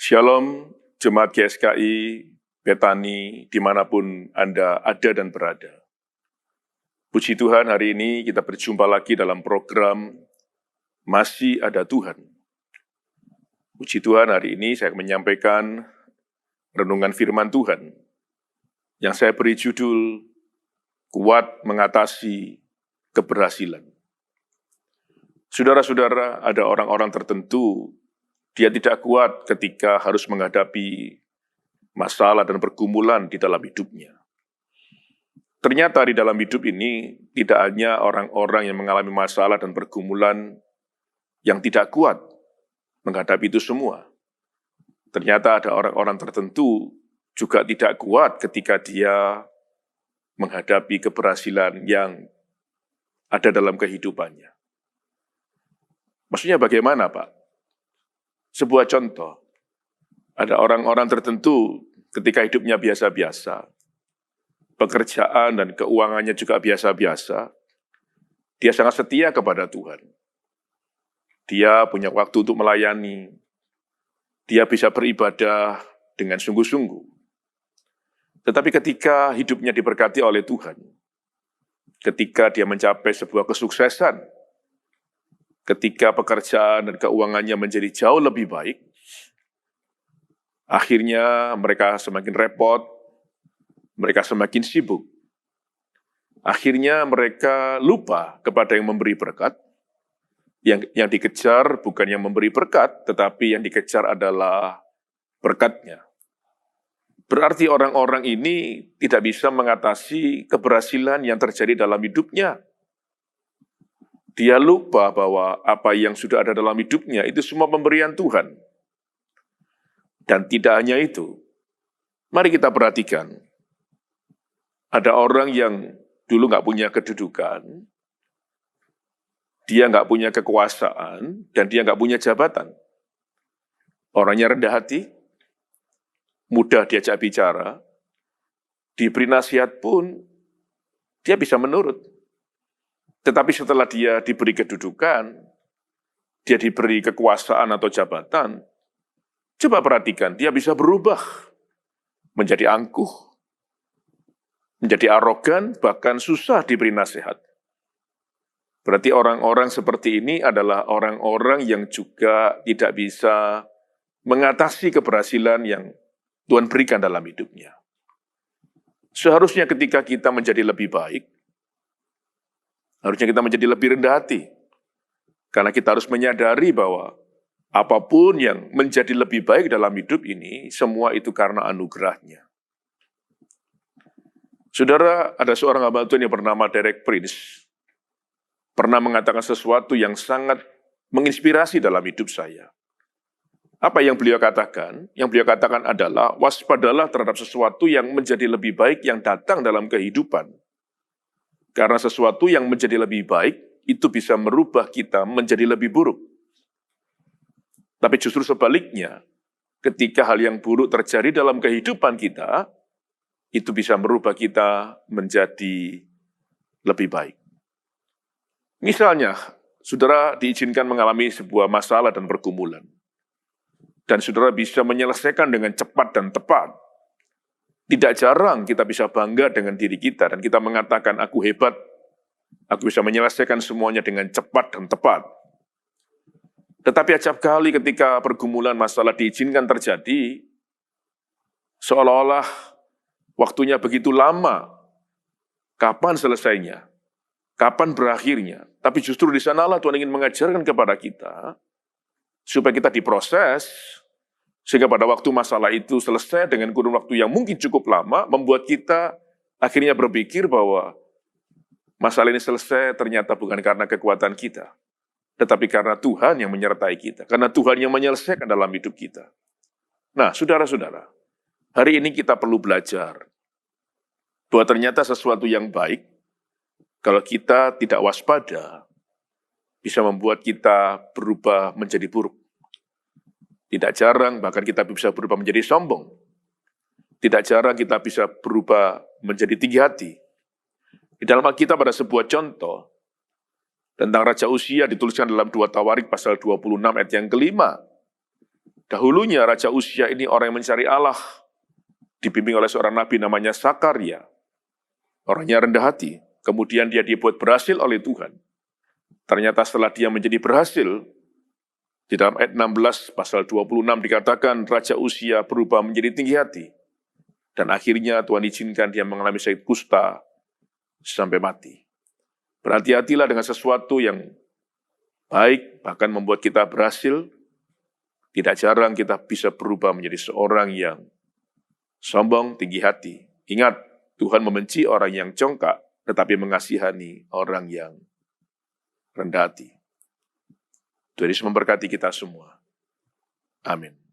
Shalom, Jemaat GSKI, Betani, dimanapun Anda ada dan berada. Puji Tuhan, hari ini kita berjumpa lagi dalam program Masih Ada Tuhan. Puji Tuhan, hari ini saya menyampaikan renungan firman Tuhan yang saya beri judul Kuat Mengatasi Keberhasilan. Saudara-saudara, ada orang-orang tertentu dia tidak kuat ketika harus menghadapi masalah dan pergumulan di dalam hidupnya. Ternyata di dalam hidup ini tidak hanya orang-orang yang mengalami masalah dan pergumulan yang tidak kuat menghadapi itu semua. Ternyata ada orang-orang tertentu juga tidak kuat ketika dia menghadapi keberhasilan yang ada dalam kehidupannya. Maksudnya bagaimana, Pak? Sebuah contoh, ada orang-orang tertentu ketika hidupnya biasa-biasa, pekerjaan dan keuangannya juga biasa-biasa, dia sangat setia kepada Tuhan. Dia punya waktu untuk melayani, dia bisa beribadah dengan sungguh-sungguh. Tetapi ketika hidupnya diberkati oleh Tuhan, ketika dia mencapai sebuah kesuksesan, ketika pekerjaan dan keuangannya menjadi jauh lebih baik, akhirnya mereka semakin repot, mereka semakin sibuk. Akhirnya mereka lupa kepada yang memberi berkat. Yang dikejar bukan yang memberi berkat, tetapi yang dikejar adalah berkatnya. Berarti orang-orang ini tidak bisa mengatasi keberhasilan yang terjadi dalam hidupnya. Dia lupa bahwa apa yang sudah ada dalam hidupnya itu semua pemberian Tuhan. Dan tidak hanya itu, mari kita perhatikan. Ada orang yang dulu nggak punya kedudukan, dia nggak punya kekuasaan, dan dia nggak punya jabatan. Orangnya rendah hati, mudah diajak bicara, diberi nasihat pun, dia bisa menurut. Tetapi setelah dia diberi kedudukan, dia diberi kekuasaan atau jabatan, coba perhatikan, dia bisa berubah menjadi angkuh, menjadi arogan, bahkan susah diberi nasihat. Berarti orang-orang seperti ini adalah orang-orang yang juga tidak bisa mengatasi keberhasilan yang Tuhan berikan dalam hidupnya. Seharusnya ketika kita menjadi lebih baik, harusnya kita menjadi lebih rendah hati. Karena kita harus menyadari bahwa apapun yang menjadi lebih baik dalam hidup ini, semua itu karena anugerahnya. Saudara, ada seorang hamba Tuhan yang bernama Derek Prince, pernah mengatakan sesuatu yang sangat menginspirasi dalam hidup saya. Apa yang beliau katakan? Yang beliau katakan adalah, waspadalah terhadap sesuatu yang menjadi lebih baik yang datang dalam kehidupan. Karena sesuatu yang menjadi lebih baik, itu bisa merubah kita menjadi lebih buruk. Tapi justru sebaliknya, ketika hal yang buruk terjadi dalam kehidupan kita, itu bisa merubah kita menjadi lebih baik. Misalnya, saudara diizinkan mengalami sebuah masalah dan pergumulan. Dan saudara bisa menyelesaikan dengan cepat dan tepat. Tidak jarang kita bisa bangga dengan diri kita dan kita mengatakan, aku hebat, aku bisa menyelesaikan semuanya dengan cepat dan tepat. Tetapi acap kali ketika pergumulan masalah diizinkan terjadi, seolah-olah waktunya begitu lama. Kapan selesainya? Kapan berakhirnya? Tapi justru di sanalah Tuhan ingin mengajarkan kepada kita, supaya kita diproses, sehingga pada waktu masalah itu selesai dengan kurun waktu yang mungkin cukup lama, membuat kita akhirnya berpikir bahwa masalah ini selesai ternyata bukan karena kekuatan kita, tetapi karena Tuhan yang menyertai kita, karena Tuhan yang menyelesaikan dalam hidup kita. Nah, saudara-saudara, hari ini kita perlu belajar bahwa ternyata sesuatu yang baik, kalau kita tidak waspada, bisa membuat kita berubah menjadi buruk. Tidak jarang, bahkan kita bisa berubah menjadi sombong. Tidak jarang kita bisa berubah menjadi tinggi hati. Di dalam Alkitab ada sebuah contoh tentang Raja Uzia dituliskan dalam 2 Tawarik pasal 26 ayat yang kelima. Dahulunya Raja Uzia ini orang yang mencari Allah, dibimbing oleh seorang nabi namanya Sakaria. Orangnya rendah hati, kemudian dia dibuat berhasil oleh Tuhan. Ternyata setelah dia menjadi berhasil, di dalam ayat 16 pasal 26 dikatakan Raja Uzia berubah menjadi tinggi hati. Dan akhirnya Tuhan izinkan dia mengalami sakit kusta sampai mati. Berhati-hatilah dengan sesuatu yang baik, bahkan membuat kita berhasil. Tidak jarang kita bisa berubah menjadi seorang yang sombong, tinggi hati. Ingat, Tuhan membenci orang yang congkak, tetapi mengasihani orang yang rendah hati. Tuhan Yesus memberkati kita semua. Amin.